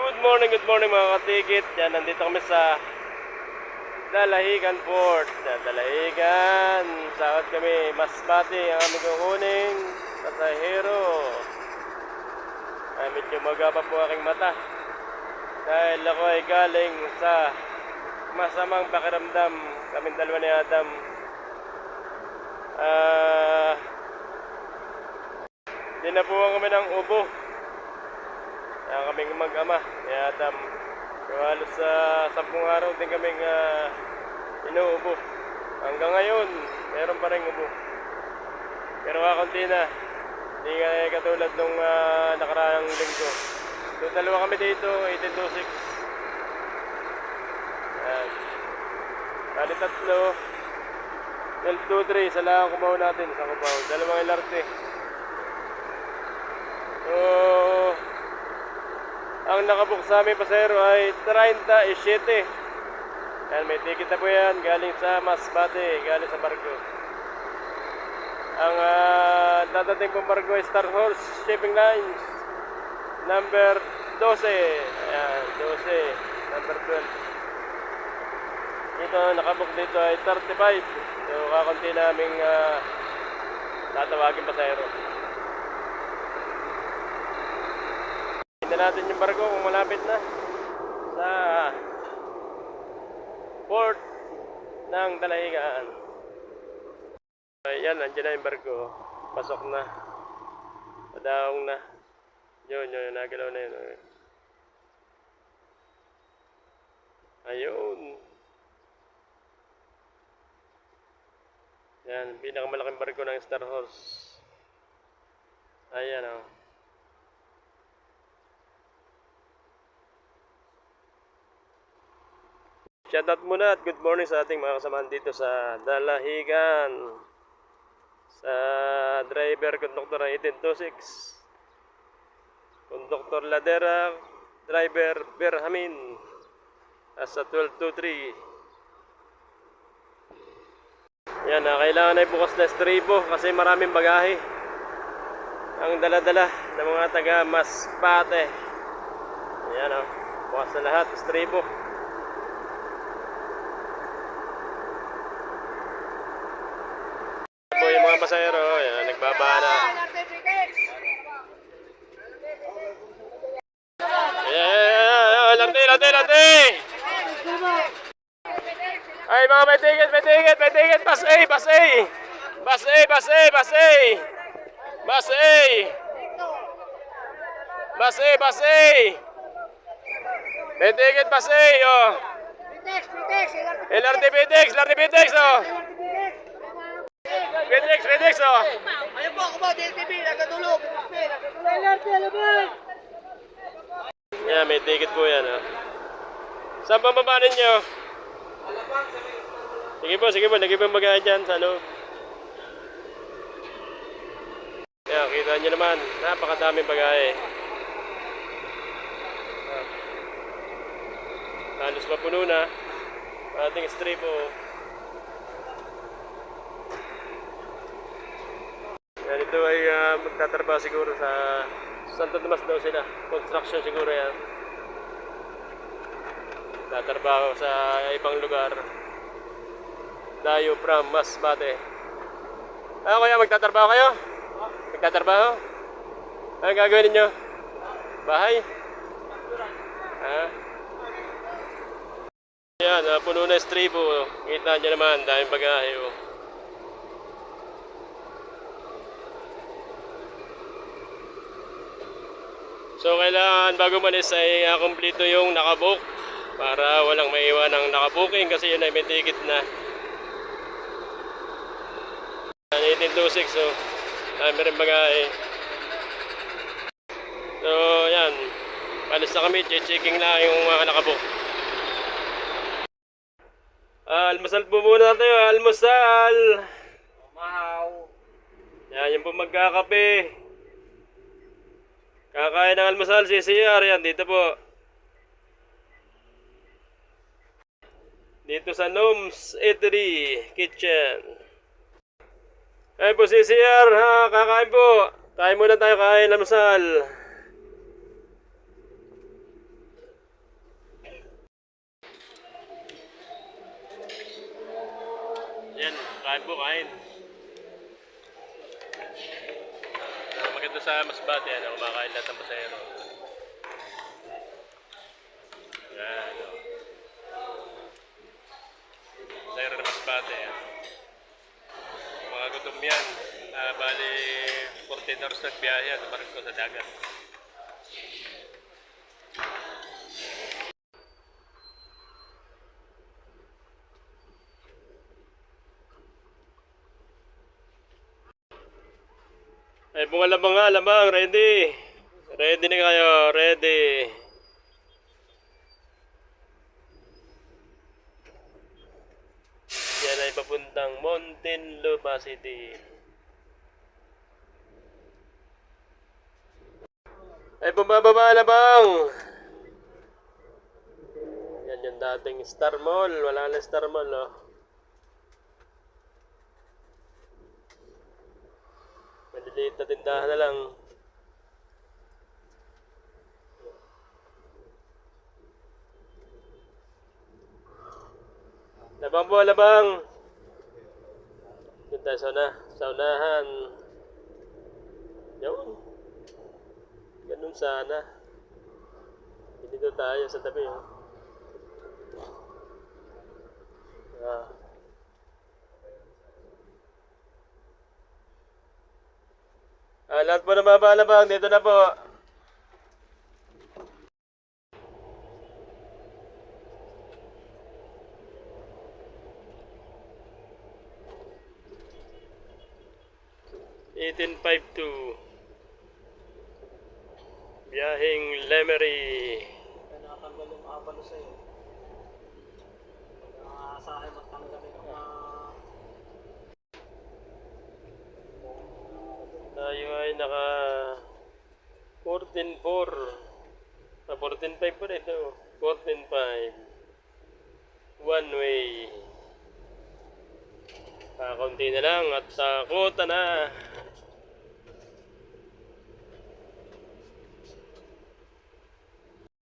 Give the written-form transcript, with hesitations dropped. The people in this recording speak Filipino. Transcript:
Good morning mga katikit. Yan, nandito kami sa Dalahigan Port. Dalahigan. Sakot kami, Masbate ang aming kukuning pasahero. Ay, medyo magapa po aking mata. Dahil ako ay galing sa masamang pakiramdam. Kaming dalawa ni Adam. Dinabuhan kami ng ubo. Kaya kaming mag-ama ni Adam. Halos sa 10 araw din kaming inuubo. Hanggang ngayon, meron pa rin ubo. Pero kakunti na. Hindi katulad nung nakaraang linggo. So, dalawa kami dito, 1826. Yan. Kali tatlo. 1223, isa lang kumaw natin. Isang kumaw. Dalawang LRT. So, ang nakabook sa aming pasahero ay 37. Yan, may ticket na po yan. Galing sa Masbate, galing sa barko. Ang dadating pong barko ay Star Horse Shipping Lines. Number 12. Ayan, 12. Number 12. Ito, nakabook dito ay 35. So, kakunti naming tatawagin pasahero. Tingnan natin yung barko kung malapit na sa port ng Dalahigan. Ayan, nandiyan na yung barko. Pasok na. Padaong na. Yun, nagalaw na yun. Ayun. Yan, pinakamalaking barko ng Star Horse. Ayan o. Shoutout muna at good morning sa ating mga kasamahan dito sa Dalahigan. Sa driver, conductor ng 1826. Conductor Ladera, driver Berhamin. Sa 1223. Yan, kailangan ay bukas na estribo kasi maraming bagahe ang dala-dala ng mga taga Masbate. Yan o, bukas na lahat, estribo. Yung mga pasahero, yan, nagbaba na. Lante! Ay, mga may ticket! Bus A! May ticket, bus A, oh! LRT Pitex, oh! Pitex, oh! Ayun po ako ba, DLTV, nagkatulog. Yan, may ticket po yan, oh. Saan pambaba ninyo? Sige po, lagi po magahan dyan sa loob. Yan, kita nyo naman, napakadaming bagahe. Halos mapuno na ating estribo. Yan, ito ay magtatrabaho siguro sa Santo Tomas daw sila. Construction siguro yan. Tatrabaho sa ibang lugar. Dayo from Masbate. Ano kaya, magtatrabaho kayo? Magtatrabaho? Anong gagawin ninyo? Bahay? Ha? Yan, puno na estribo. Kita nyo naman, daming bagahe. Oh. So, kailangan bago malis ay kumpleto yung nakabook para walang maiwan ng nakabooking kasi yun ay may ticket na. 1826, so dami rin bagahe. So, yan. Palis na kami, checking na yung mga nakabook. Almusal po muna tayo, almusal! Mahaw. Yan, yung po magkakape. Kakain ng almusal, CCR, yan, dito po. Dito sa Noms Eatery Kitchen. Ay po CCR, ha, kakain po. Kain muna tayo, kain almusal. Kain po, kain. Maganda sa Masbate, kumakain lahat ng pasahero. Yan. Pasahero ng Masbate. Mga gutom yan. Bali, 14 hours nagbiyahe sa barko sa dagat. Ay, bunga labang nga, labang, ready. Ready na kayo, ready. Yan ay papuntang Muntinlupa City. Ay, bumababa labang. Yan yung dating Star Mall, wala na Star Mall, oh. Maliliit na tindahan na lang. Labang po, labang. Doon tayo sa unahan. Yun. Ganun sana. Dito tayo sa tabi, oh. Ah. Lahat po na mabalabang, dito na po. (1852) Biyaheng Lemery. Nakatanggal yung abalo sa'yo. Sa akin magtanggal yung Tayo ay naka 14.4. 14.5 pa rin ito. 14.5. One way. Kaunti na lang at kuta na.